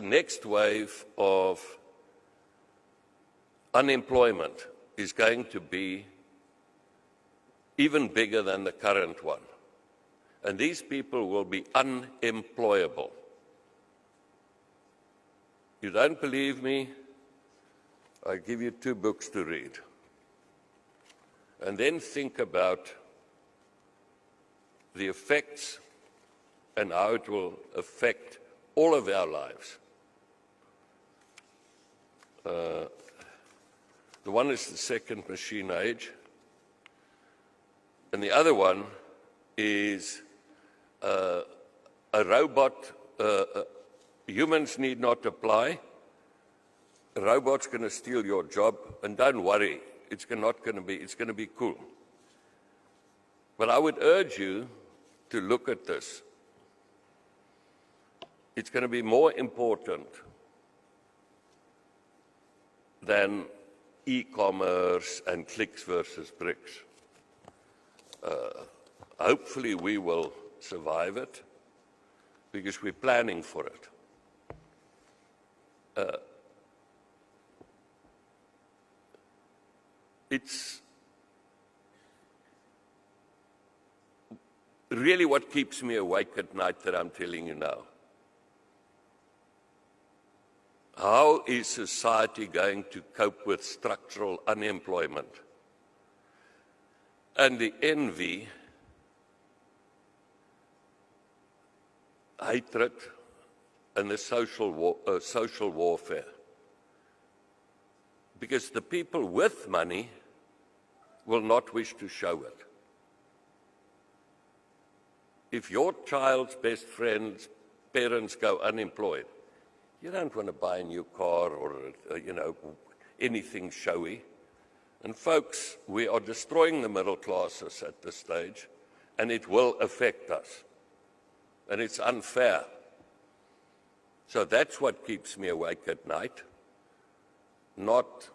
the next wave of unemployment is going to be even bigger than the current one. And these people will be unemployable. You don't believe me? I give you 2 books to read. And then think about the effects and how it will affect all of our lives. The one is the second machine age, and the other one is a robot. Humans need not apply. A robot's going to steal your job, and don't worry, it's going to be cool. But I would urge you to look at this. It's going to be more important than e-commerce and clicks versus bricks. Hopefully we will survive it because we're planning for it. It's really what keeps me awake at night that I'm telling you now. How is society going to cope with structural unemployment? And the envy, hatred, and the social warfare. Because the people with money will not wish to show it. If your child's best friend's parents go unemployed, you don't want to buy a new car or, anything showy. And folks, we are destroying the middle classes at this stage, and it will affect us. And it's unfair. So that's what keeps me awake at night, not